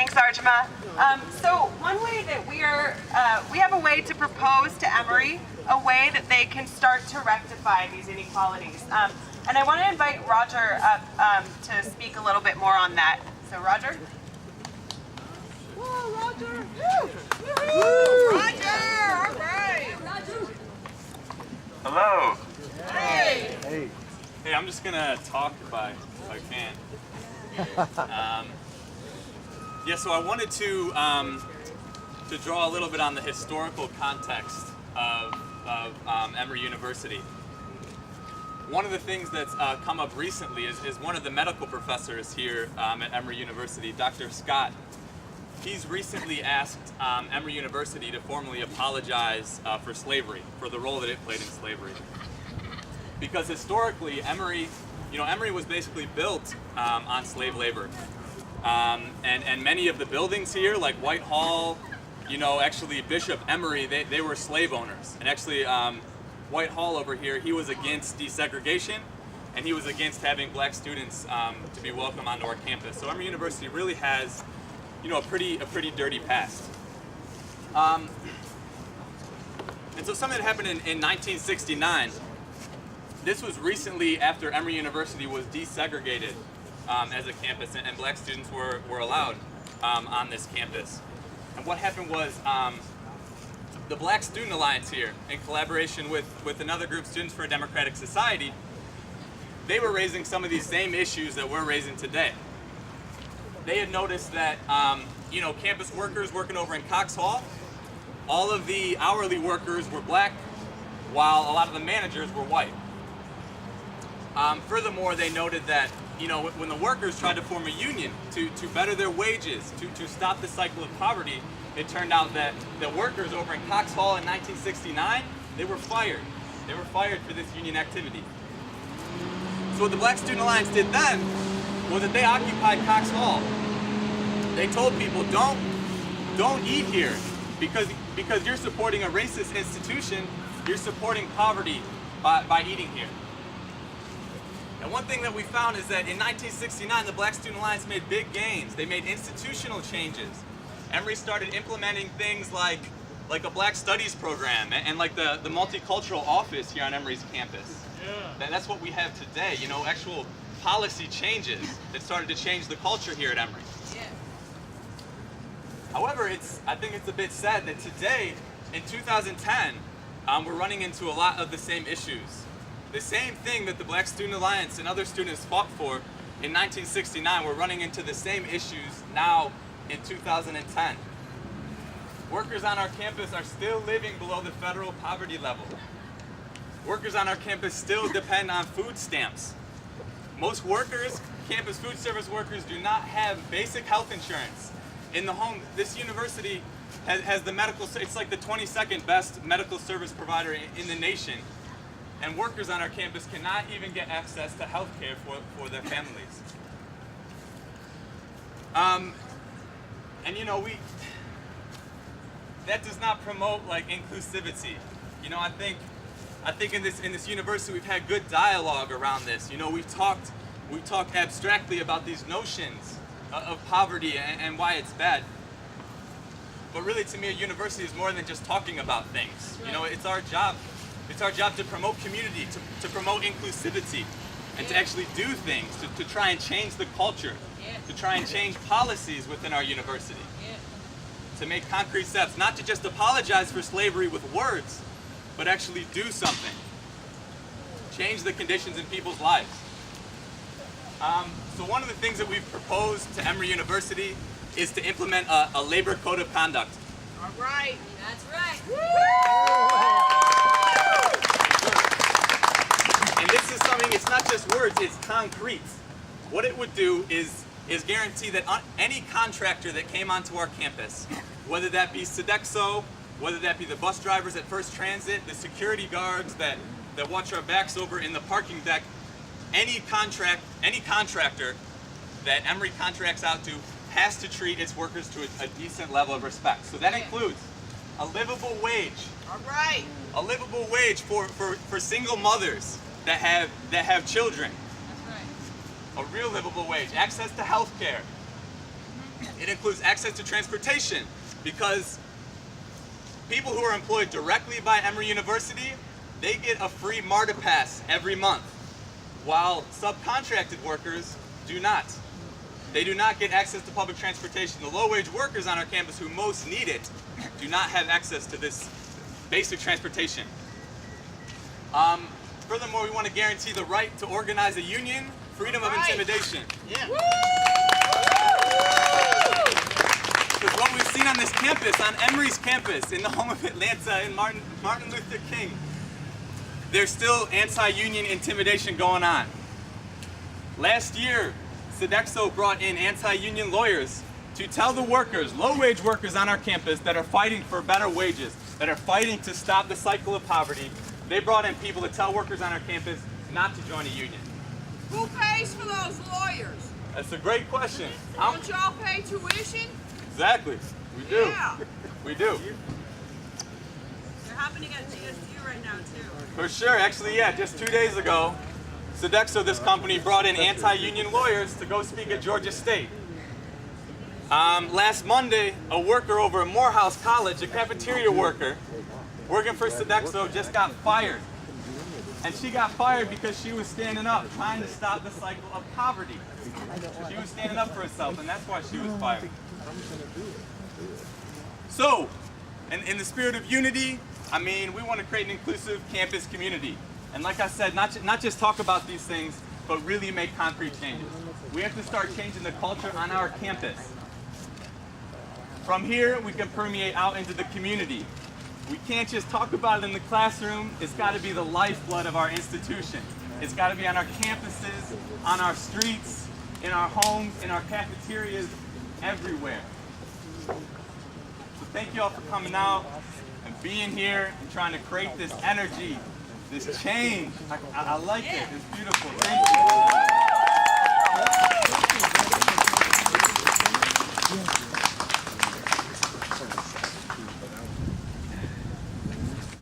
Thanks, Arjuna. So one way that we have a way to propose to Emory a way that they can start to rectify these inequalities. And I want to invite Roger up to speak a little bit more on that. So Roger? Whoa, Roger! Woo! Roger! All right! Hello. Hey! Hey, I'm just gonna talk if I can. Yeah, so I wanted to draw a little bit on the historical context of Emory University. One of the things that's come up recently is one of the medical professors here at Emory University, Dr. Scott. He's recently asked Emory University to formally apologize for slavery, for the role that it played in slavery. Because historically, Emory was basically built on slave labor. And many of the buildings here, like Whitehall, actually Bishop Emory, they were slave owners. And actually, Whitehall over here, he was against desegregation, and he was against having black students to be welcome onto our campus. So Emory University really has, a pretty dirty past. And so something that happened in 1969. This was recently after Emory University was desegregated as a campus, and black students were allowed on this campus. And what happened was the Black Student Alliance here, in collaboration with another group, Students for a Democratic Society, they were raising some of these same issues that we're raising today. They had noticed that campus workers working over in Cox Hall, all of the hourly workers were black, while a lot of the managers were white. Furthermore, they noted that when the workers tried to form a union to better their wages, to stop the cycle of poverty, it turned out that the workers over in Cox Hall in 1969, they were fired. They were fired for this union activity. So what the Black Student Alliance did then was that they occupied Cox Hall. They told people, don't eat here because you're supporting a racist institution. You're supporting poverty by eating here. And one thing that we found is that in 1969, the Black Student Alliance made big gains. They made institutional changes. Emory started implementing things like a Black Studies program and like the multicultural office here on Emory's campus. Yeah. That's what we have today, actual policy changes that started to change the culture here at Emory. Yeah. However, I think it's a bit sad that today, in 2010, we're running into a lot of the same issues. The same thing that the Black Student Alliance and other students fought for in 1969, we're running into the same issues now in 2010. Workers on our campus are still living below the federal poverty level. Workers on our campus still depend on food stamps. Most workers, campus food service workers, do not have basic health insurance. In the home, this university has the it's like the 22nd best medical service provider in the nation. And workers on our campus cannot even get access to health care for their families. That does not promote inclusivity. I think in this university we've had good dialogue around this. We've talked abstractly about these notions of poverty and why it's bad. But really, to me, a university is more than just talking about things. It's our job. It's our job to promote community, to promote inclusivity, and to actually do things, to try and change the culture, to try and change policies within our university, to make concrete steps, not to just apologize for slavery with words, but actually do something, change the conditions in people's lives. So one of the things that we've proposed to Emory University is to implement a labor code of conduct. All right. That's right. And this is something, it's not just words, it's concrete. What it would do is guarantee that any contractor that came onto our campus, whether that be Sodexo, whether that be the bus drivers at First Transit, the security guards that watch our backs over in the parking deck, any contractor that Emory contracts out to has to treat its workers to a decent level of respect. So that includes a livable wage. All right. A livable wage for single mothers that have children. That's right. A real livable wage. Access to health care. It includes access to transportation, because people who are employed directly by Emory University, they get a free MARTA pass every month, while subcontracted workers do not. They do not get access to public transportation. The low-wage workers on our campus who most need it do not have access to this basic transportation. Furthermore, we want to guarantee the right to organize a union, freedom of intimidation. Yeah. Because what we've seen on this campus, on Emory's campus, in the home of Atlanta and Martin Luther King, there's still anti-union intimidation going on. Last year, Sodexo brought in anti-union lawyers to tell the workers, low-wage workers on our campus that are fighting for better wages, that are fighting to stop the cycle of poverty. They brought in people to tell workers on our campus not to join a union. Who pays for those lawyers? That's a great question. Don't y'all pay tuition? Exactly. We do. Yeah. We do. They're happening at GSU right now too. For sure. Actually, yeah, just 2 days ago, Sodexo, this company, brought in anti-union lawyers to go speak at Georgia State. Last Monday, a worker over at Morehouse College, a cafeteria worker, working for Sodexo, just got fired. And she got fired because she was standing up, trying to stop the cycle of poverty. She was standing up for herself, and that's why she was fired. So, in the spirit of unity, I mean, we want to create an inclusive campus community. And like I said, not just talk about these things, but really make concrete changes. We have to start changing the culture on our campus. From here, we can permeate out into the community. We can't just talk about it in the classroom. It's got to be the lifeblood of our institution. It's got to be on our campuses, on our streets, in our homes, in our cafeterias, everywhere. So thank you all for coming out and being here and trying to create this energy, this change. I like it. It's beautiful. Thank you.